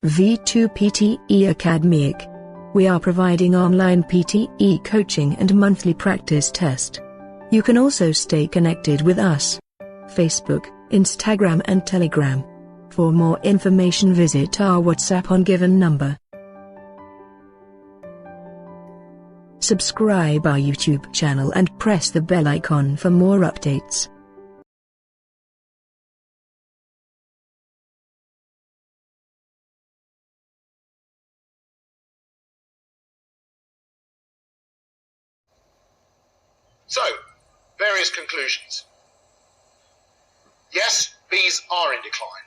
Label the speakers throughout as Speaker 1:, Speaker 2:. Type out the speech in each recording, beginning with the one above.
Speaker 1: V2 PTE Academic. We are providing online PTE coaching and monthly practice test. You can also stay connected with us. Facebook, Instagram and Telegram. For more information visit our WhatsApp on given number. Subscribe our YouTube channel and press the bell icon for more updates.
Speaker 2: So, various conclusions. Yes, bees are in decline.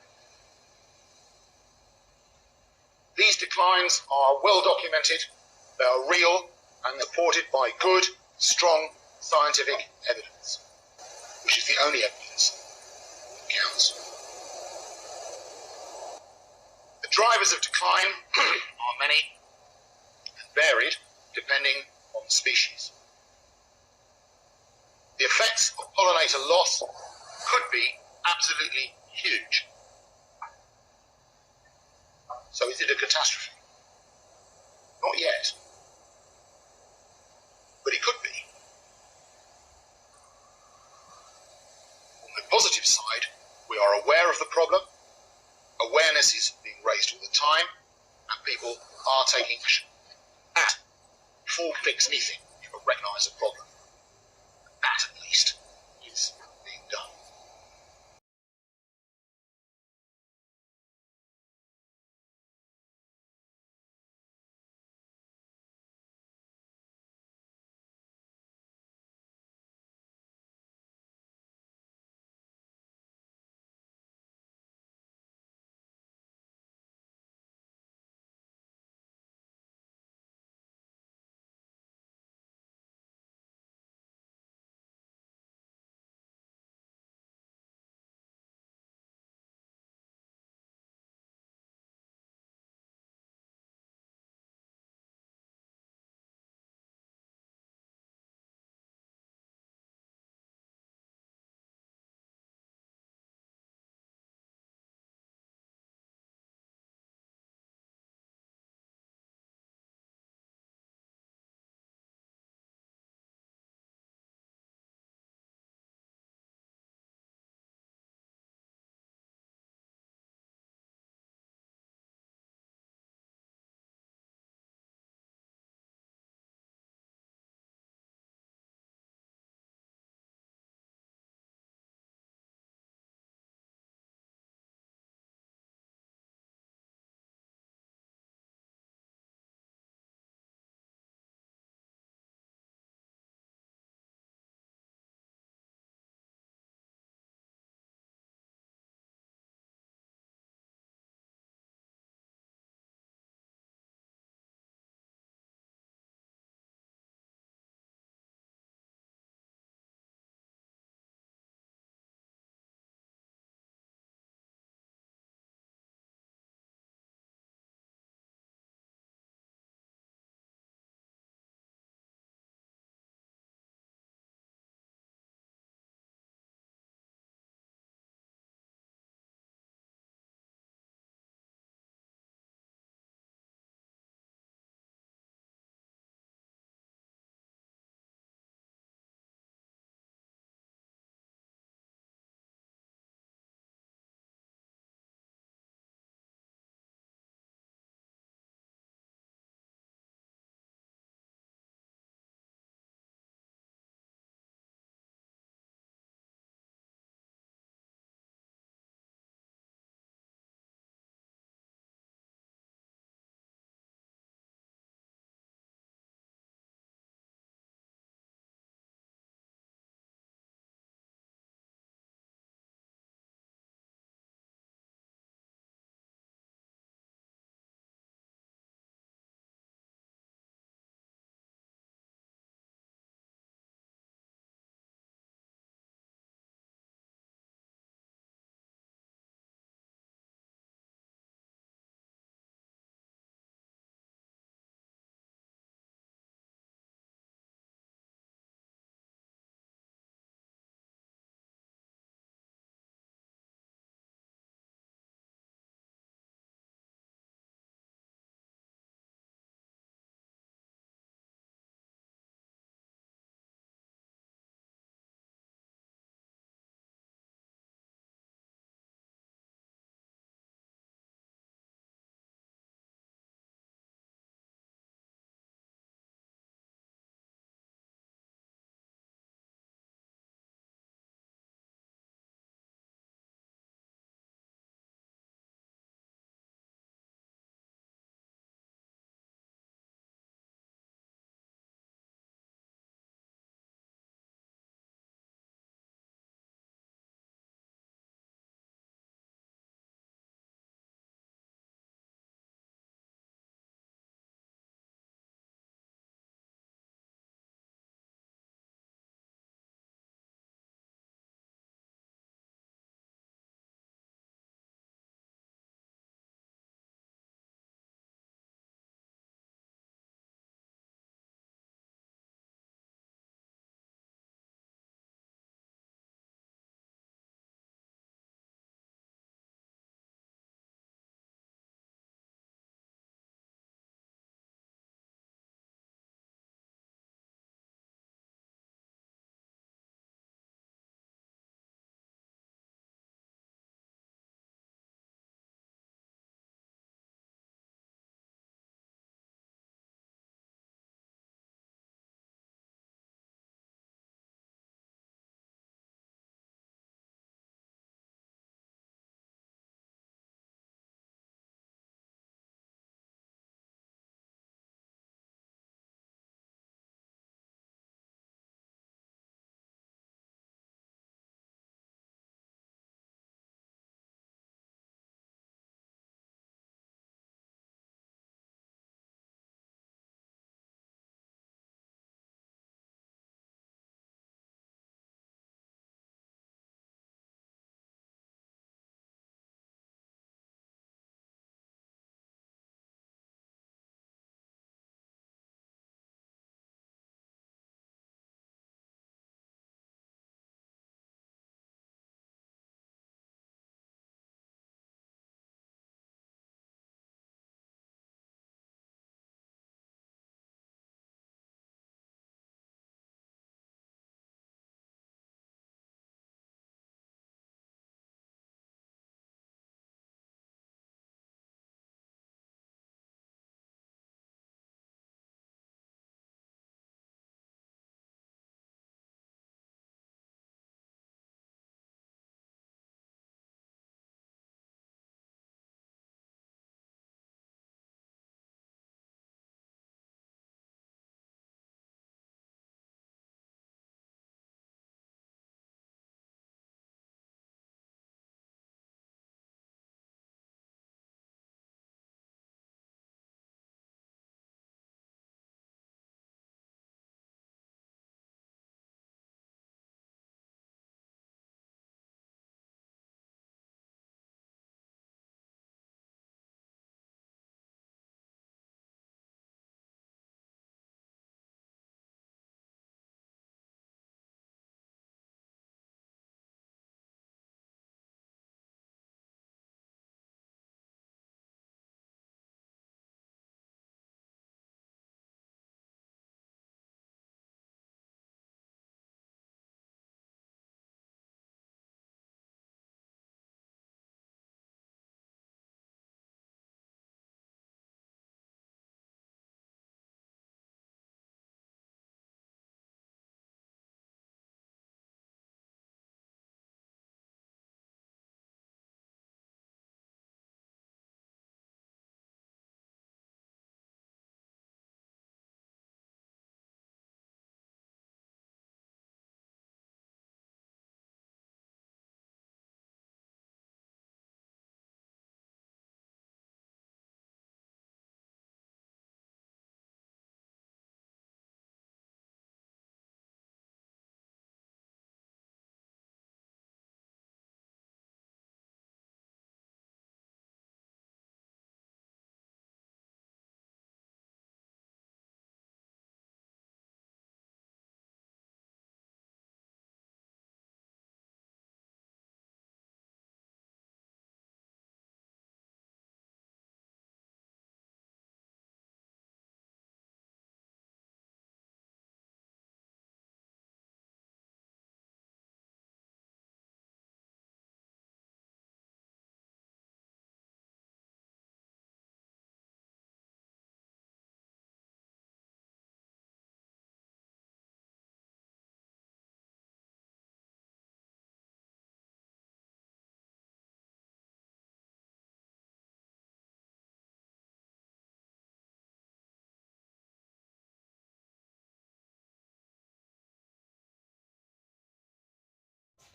Speaker 2: These declines are well documented, they are real, and supported by good, strong scientific evidence, which is the only evidence that counts. The drivers of decline are many and varied depending on the species. The effects of pollinator loss could be absolutely huge. So is it a catastrophe? Not yet. But it could be. On the positive side, we are aware of the problem, awareness is being raised all the time, and people are taking action. That before we fix anything, you will recognise a problem. That at least is being done.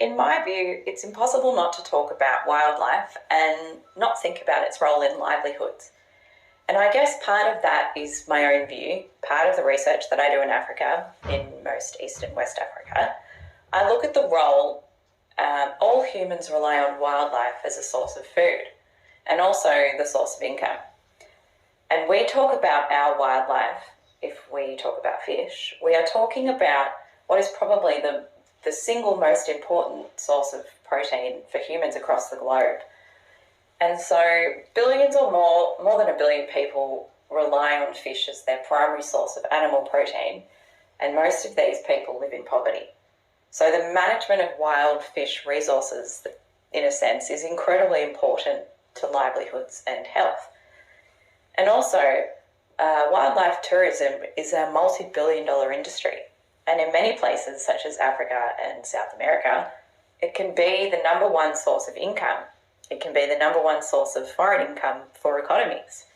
Speaker 3: In my view, it's impossible not to talk about wildlife and not think about its role in livelihoods. And I guess part of that is my own view, part of the research that I do in Africa, in most East and West Africa. I look at the role all humans rely on wildlife as a source of food and also the source of income. And we talk about our wildlife, if we talk about fish, we are talking about what is probably the single most important source of protein for humans across the globe. And so billions or more than a billion people rely on fish as their primary source of animal protein, and most of these people live in poverty. So the management of wild fish resources, in a sense, is incredibly important to livelihoods and health. And also, wildlife tourism is a multi-billion-dollar industry. And in many places, such as Africa and South America, it can be the number one source of income. It can be the number one source of foreign income for economies.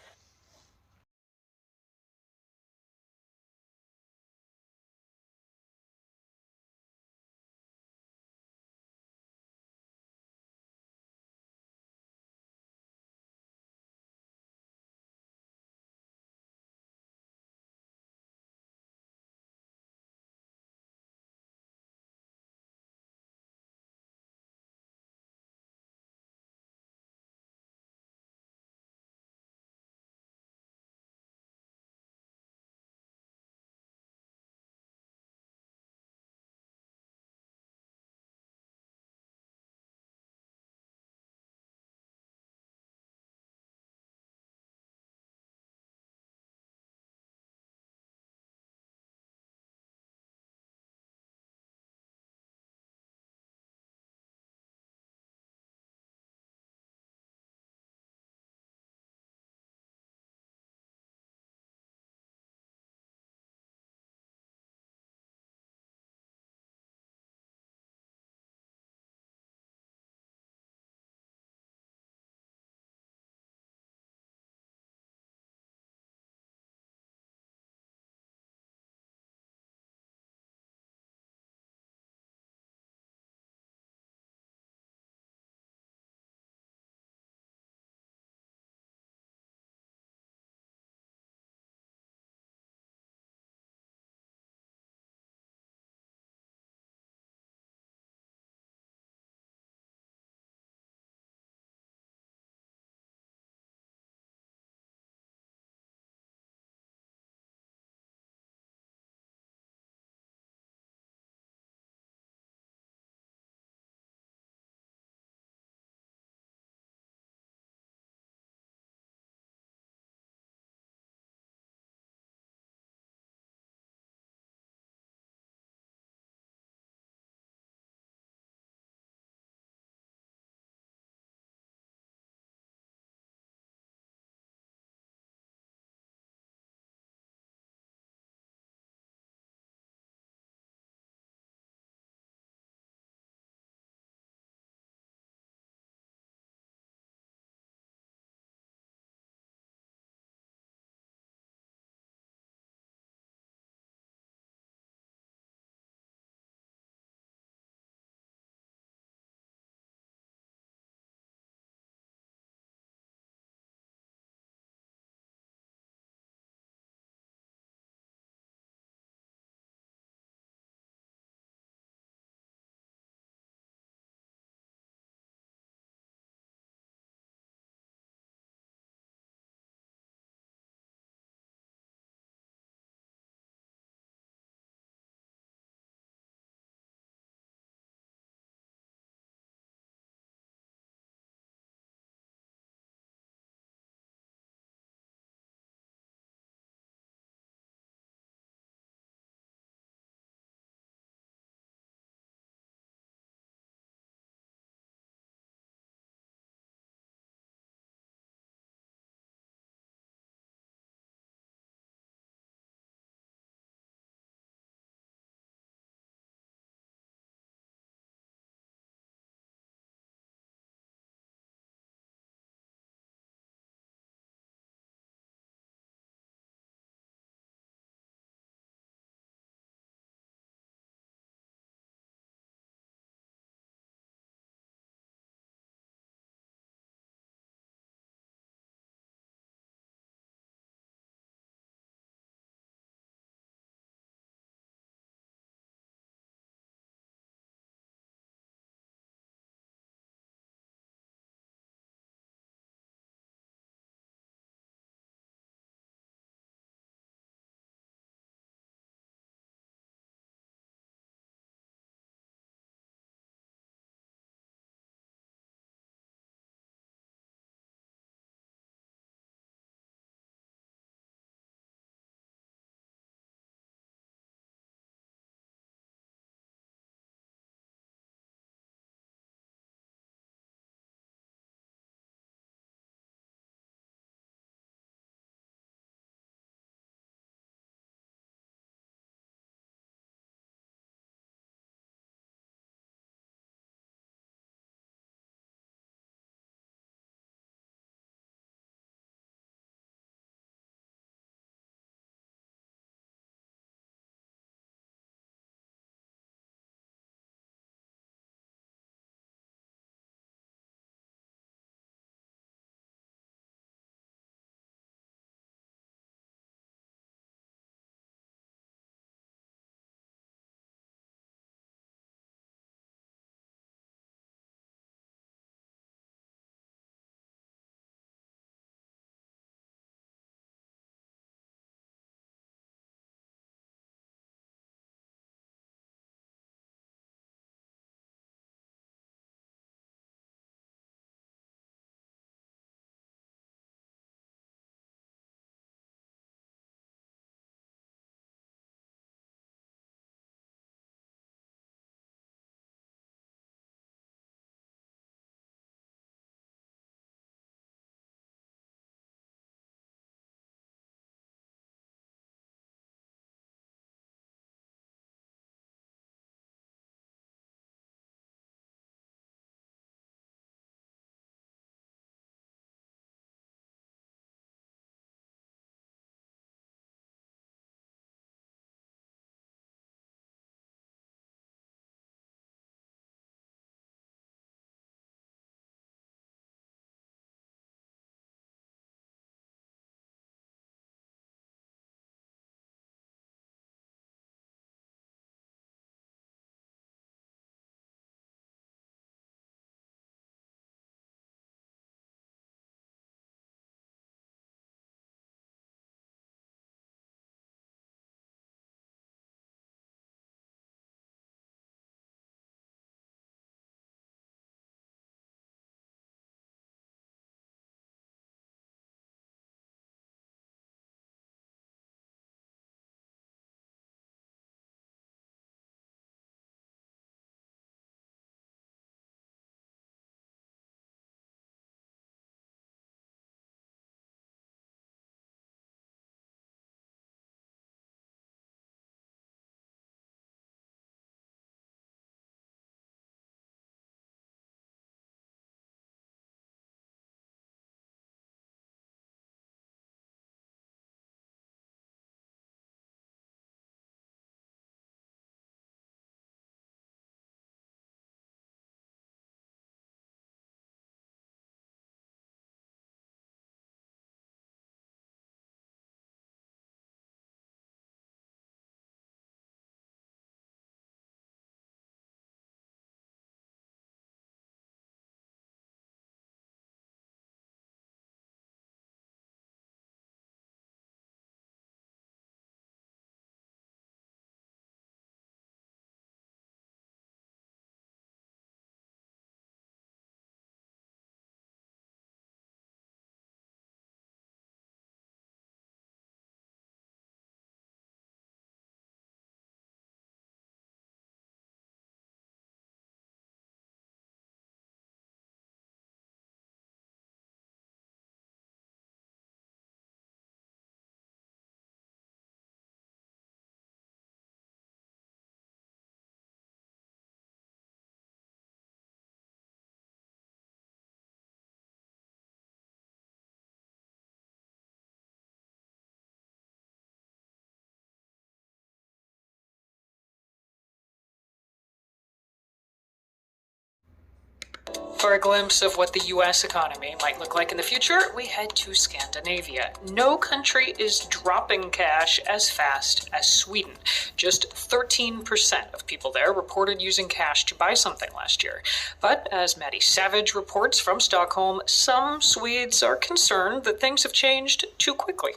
Speaker 4: for a glimpse of what the US economy might look like in the future, we head to Scandinavia. No country is dropping cash as fast as Sweden. Just 13% of people there reported using cash to buy something last year. But as Maddie Savage reports from Stockholm, some Swedes are concerned that things have changed too quickly.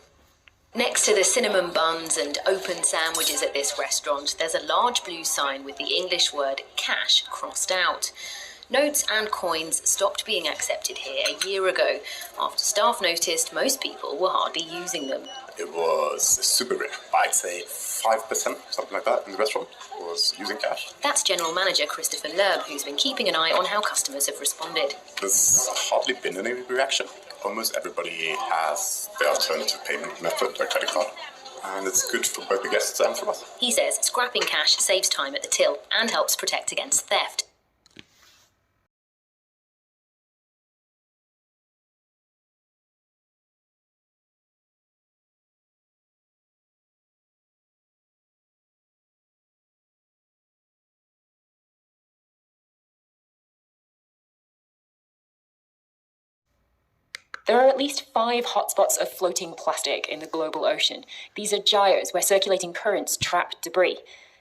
Speaker 5: Next to the cinnamon buns and open sandwiches at this restaurant, there's a large blue sign with the English word cash crossed out. Notes and coins stopped being accepted here a year ago after staff noticed most people were hardly using them.
Speaker 6: It was super rich. I'd say 5%, something like that, in the restaurant was using cash.
Speaker 5: That's General Manager Christopher Lerb, who's been keeping an eye on how customers have responded.
Speaker 6: There's hardly been any reaction. Almost everybody has their alternative payment method, their credit card. And it's good for both the guests and for us.
Speaker 5: He says scrapping cash saves time at the till and helps protect against theft.
Speaker 7: There are at least 5 hotspots of floating plastic in the global ocean. These are gyres where circulating currents trap debris.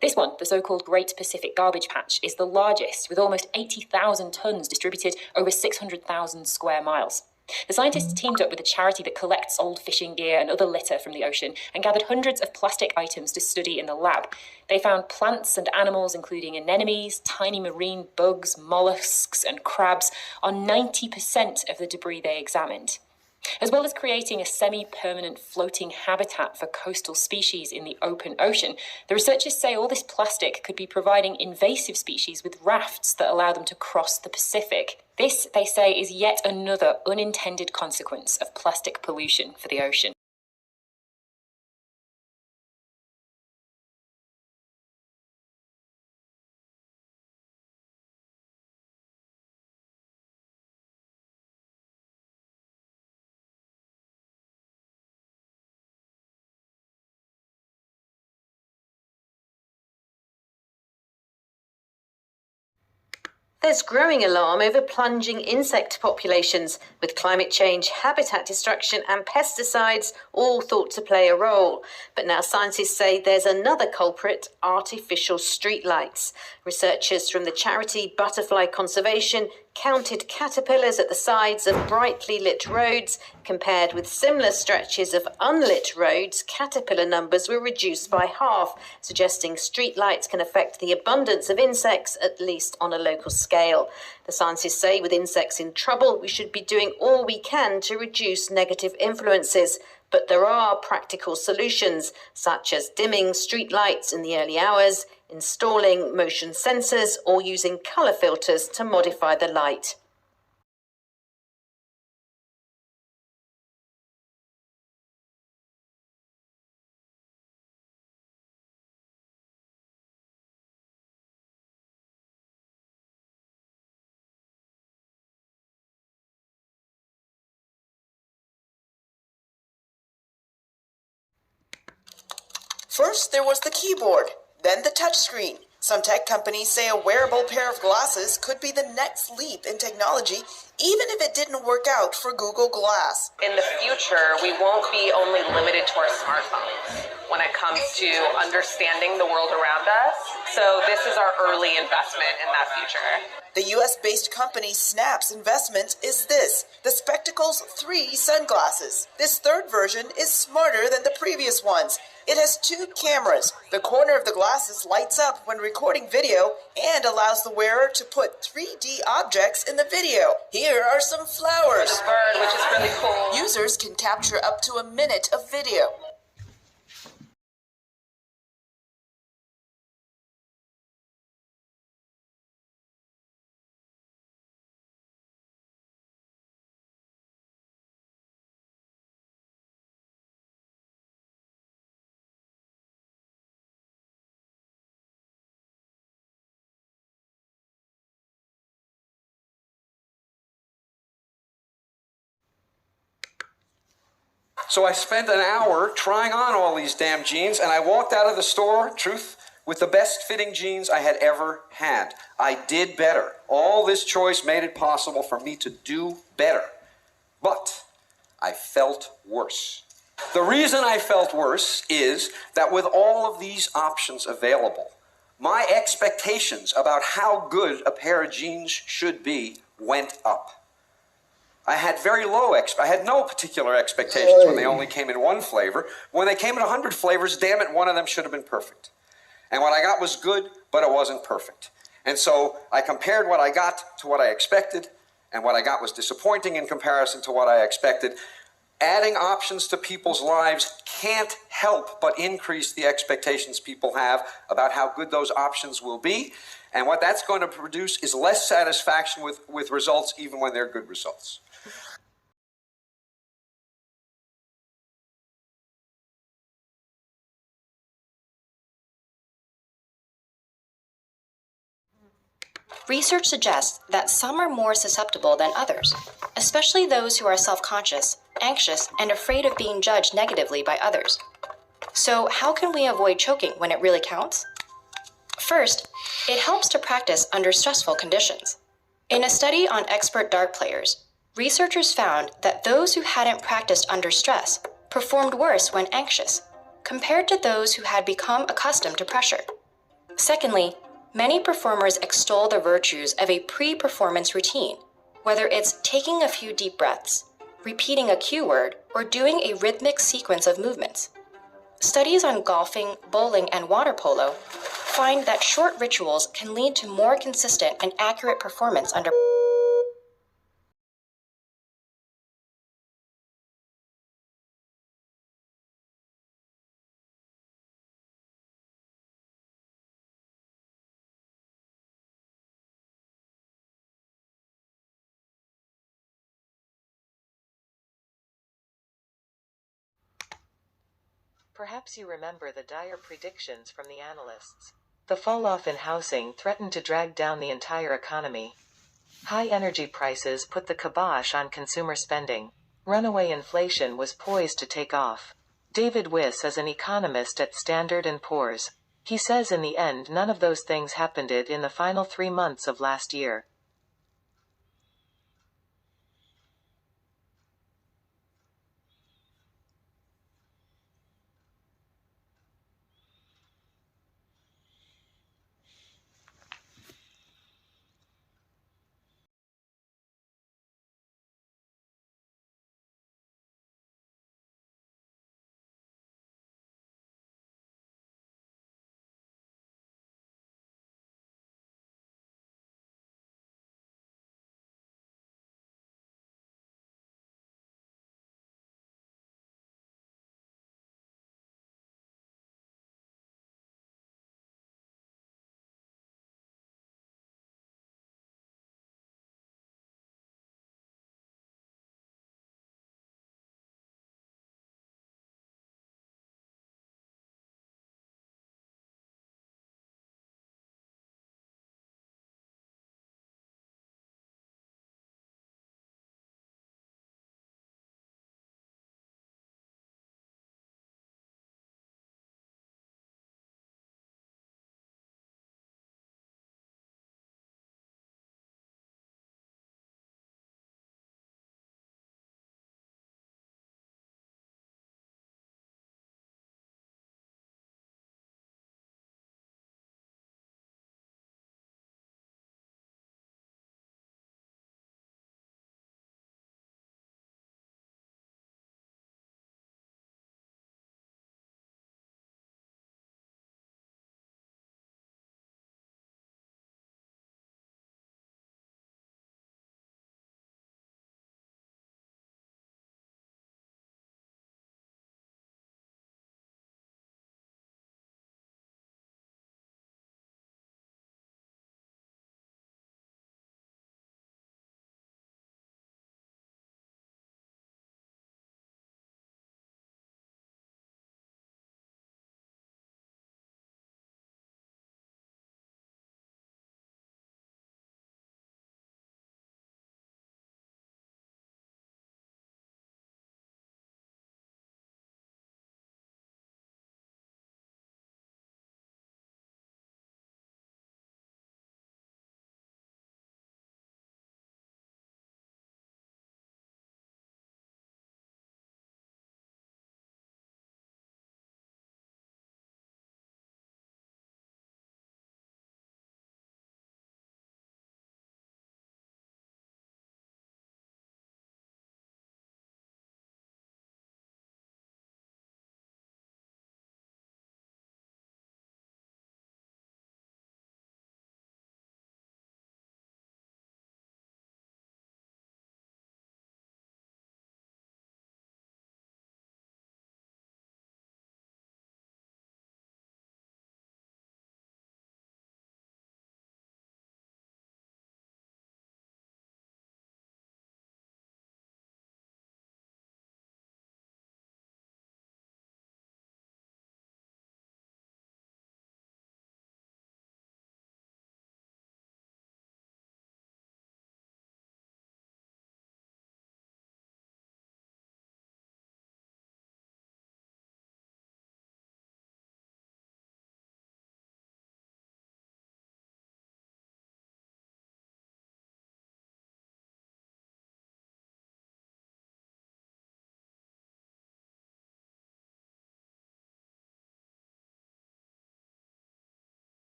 Speaker 7: This one, the so-called Great Pacific Garbage Patch, is the largest, with almost 80,000 tonnes distributed over 600,000 square miles. The scientists teamed up with a charity that collects old fishing gear and other litter from the ocean and gathered hundreds of plastic items to study in the lab. They found plants and animals, including anemones, tiny marine bugs, mollusks, and crabs, on 90% of the debris they examined. As well as creating a semi-permanent floating habitat for coastal species in the open ocean, the researchers say all this plastic could be providing invasive species with rafts that allow them to cross the Pacific. This, they say, is yet another unintended consequence of plastic pollution for the ocean.
Speaker 8: There's growing alarm over plunging insect populations, with climate change, habitat destruction and pesticides all thought to play a role. But now scientists say there's another culprit: artificial streetlights. Researchers from the charity Butterfly Conservation counted caterpillars at the sides of brightly lit roads. Compared with similar stretches of unlit roads, caterpillar numbers were reduced by half, suggesting streetlights can affect the abundance of insects, at least on a local scale. The scientists say with insects in trouble, we should be doing all we can to reduce negative influences. But there are practical solutions, such as dimming streetlights in the early hours, installing motion sensors, or using colour filters to modify the light.
Speaker 9: First, there was the keyboard, then the touchscreen. Some tech companies say a wearable pair of glasses could be the next leap in technology, even if it didn't work out for Google Glass.
Speaker 10: In the future, we won't be only limited to our smartphones when it comes to understanding the world around us. So this is our early investment in that future.
Speaker 9: The US-based company Snap's investment is this: the Spectacles 3 sunglasses. This third version is smarter than the previous ones. It has 2 cameras. The corner of the glasses lights up when recording video and allows the wearer to put 3D objects in the video. Here are some flowers.
Speaker 10: There's a bird, which is really cool.
Speaker 9: Users can capture up to a minute of video.
Speaker 11: So I spent an hour trying on all these damn jeans, and I walked out of the store, truth, with the best fitting jeans I had ever had. I did better. All this choice made it possible for me to do better. But I felt worse. The reason I felt worse is that with all of these options available, my expectations about how good a pair of jeans should be went up. I had I had no particular expectations when they only came in one flavor. When they came in 100 flavors, damn it, one of them should have been perfect. And what I got was good, but it wasn't perfect. And so I compared what I got to what I expected, and what I got was disappointing in comparison to what I expected. Adding options to people's lives can't help but increase the expectations people have about how good those options will be. And what that's going to produce is less satisfaction with results, even when they're good results.
Speaker 12: Research suggests that some are more susceptible than others, especially those who are self-conscious, anxious, and afraid of being judged negatively by others. So how can we avoid choking when it really counts? First, it helps to practice under stressful conditions. In a study on expert dart players, researchers found that those who hadn't practiced under stress performed worse when anxious, compared to those who had become accustomed to pressure. Secondly, many performers extol the virtues of a pre-performance routine, whether it's taking a few deep breaths, repeating a cue word, or doing a rhythmic sequence of movements. Studies on golfing, bowling, and water polo find that short rituals can lead to more consistent and accurate performance under
Speaker 13: Perhaps you remember the dire predictions from the analysts. The fall-off in housing threatened to drag down the entire economy. High energy prices put the kibosh on consumer spending. Runaway inflation was poised to take off. David Wiss is an economist at Standard & Poor's. He says in the end none of those things happened in the final 3 months of last year.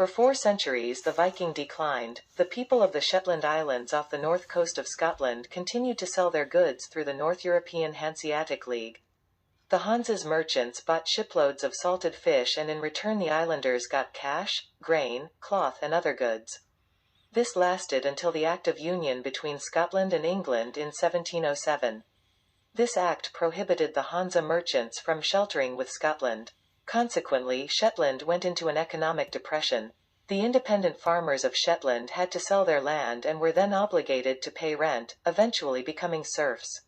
Speaker 13: For 4 centuries the Viking declined. The people of the Shetland Islands off the north coast of Scotland continued to sell their goods through the North European Hanseatic League. The Hanse's merchants bought shiploads of salted fish, and in return the islanders got cash, grain, cloth and other goods. This lasted until the Act of Union between Scotland and England in 1707. This act prohibited the Hanse merchants from sheltering with Scotland. Consequently, Shetland went into an economic depression. The independent farmers of Shetland had to sell their land and were then obligated to pay rent, eventually becoming serfs.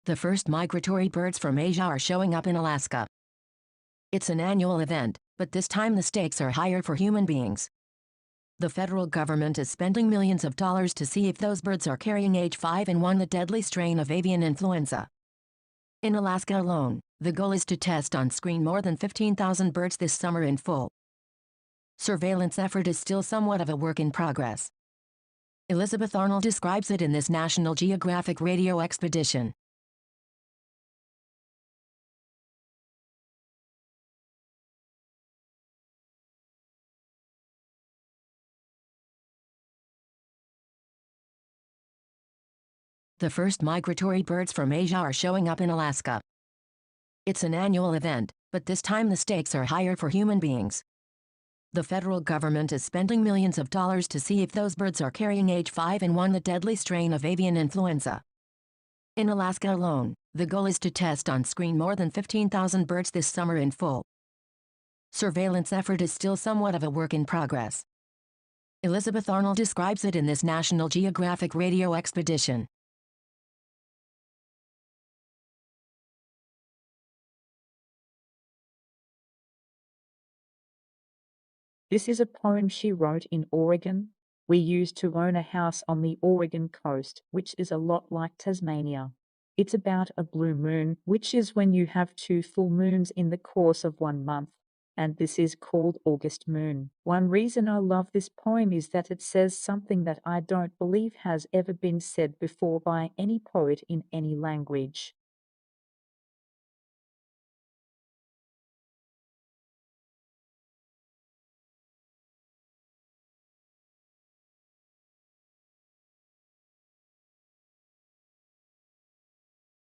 Speaker 14: The first migratory birds from Asia are showing up in Alaska. It's an annual event, but this time the stakes are higher for human beings. The federal government is spending millions of dollars to see if those birds are carrying H5N1, the deadly strain of avian influenza. In Alaska alone, the goal is to test on screen more than 15,000 birds this summer in full. Surveillance effort is still somewhat of a work in progress. Elizabeth Arnold describes it in this National Geographic radio expedition. The first migratory birds from Asia are showing up in Alaska. It's an annual event, but this time the stakes are higher for human beings. The federal government is spending millions of dollars to see if those birds are carrying H5N1, the deadly strain of avian influenza. In Alaska alone, the goal is to test on screen more than 15,000 birds this summer in full. Surveillance effort is still somewhat of a work in progress. Elizabeth Arnold describes it in this National Geographic radio expedition.
Speaker 15: This is a poem she wrote in Oregon. We used to own a house on the Oregon coast, which is a lot like Tasmania. It's about a blue moon, which is when you have 2 full moons in the course of 1 month, and this is called August moon. One reason I love this poem is that it says something that I don't believe has ever been said before by any poet in any language.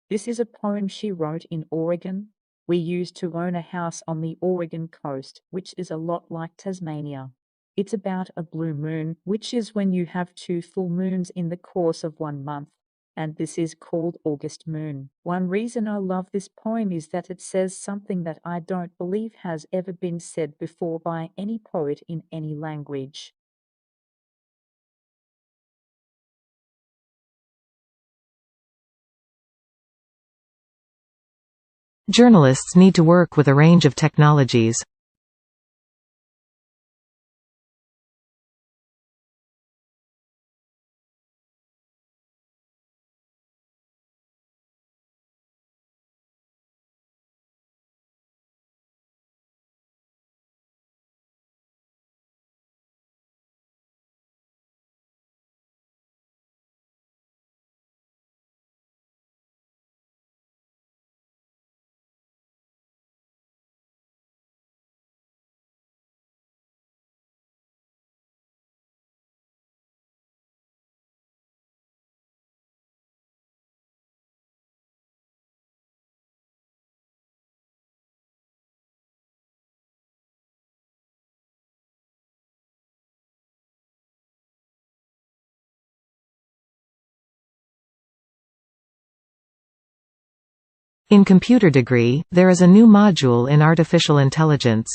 Speaker 15: This is a poem she wrote in Oregon. We used to own a house on the Oregon coast, which is a lot like Tasmania. It's about a blue moon, which is when you have 2 full moons in the course of 1 month, and this is called August moon. One reason I love this poem is that it says something that I don't believe has ever been said before by any poet in any language.
Speaker 13: Journalists need to work with a range of technologies. In computer degree, there is a new module in artificial intelligence.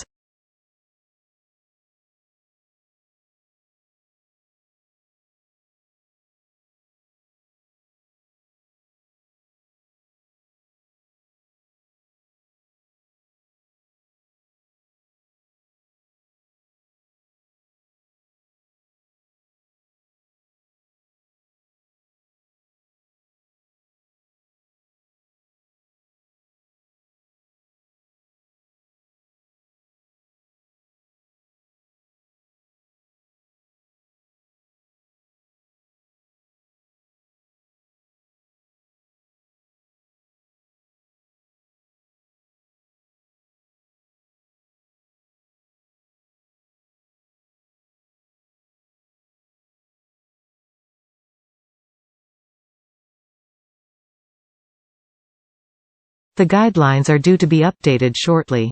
Speaker 13: The guidelines are due to be updated shortly.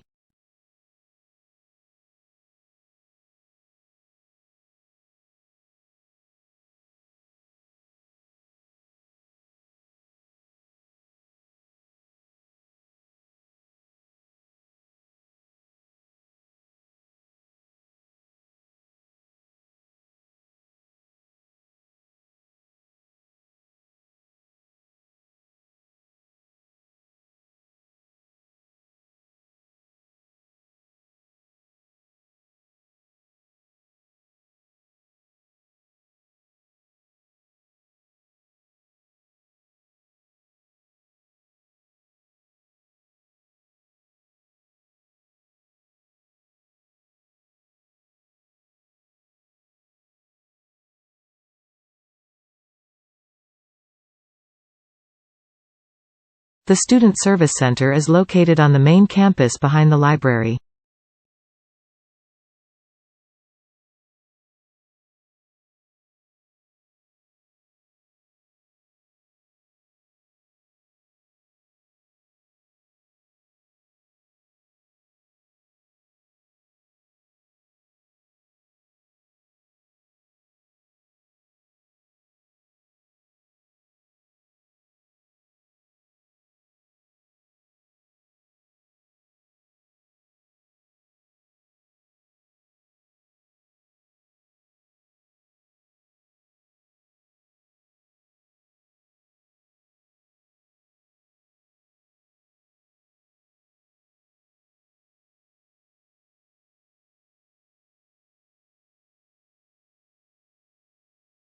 Speaker 13: The Student Service Center is located on the main campus behind the library.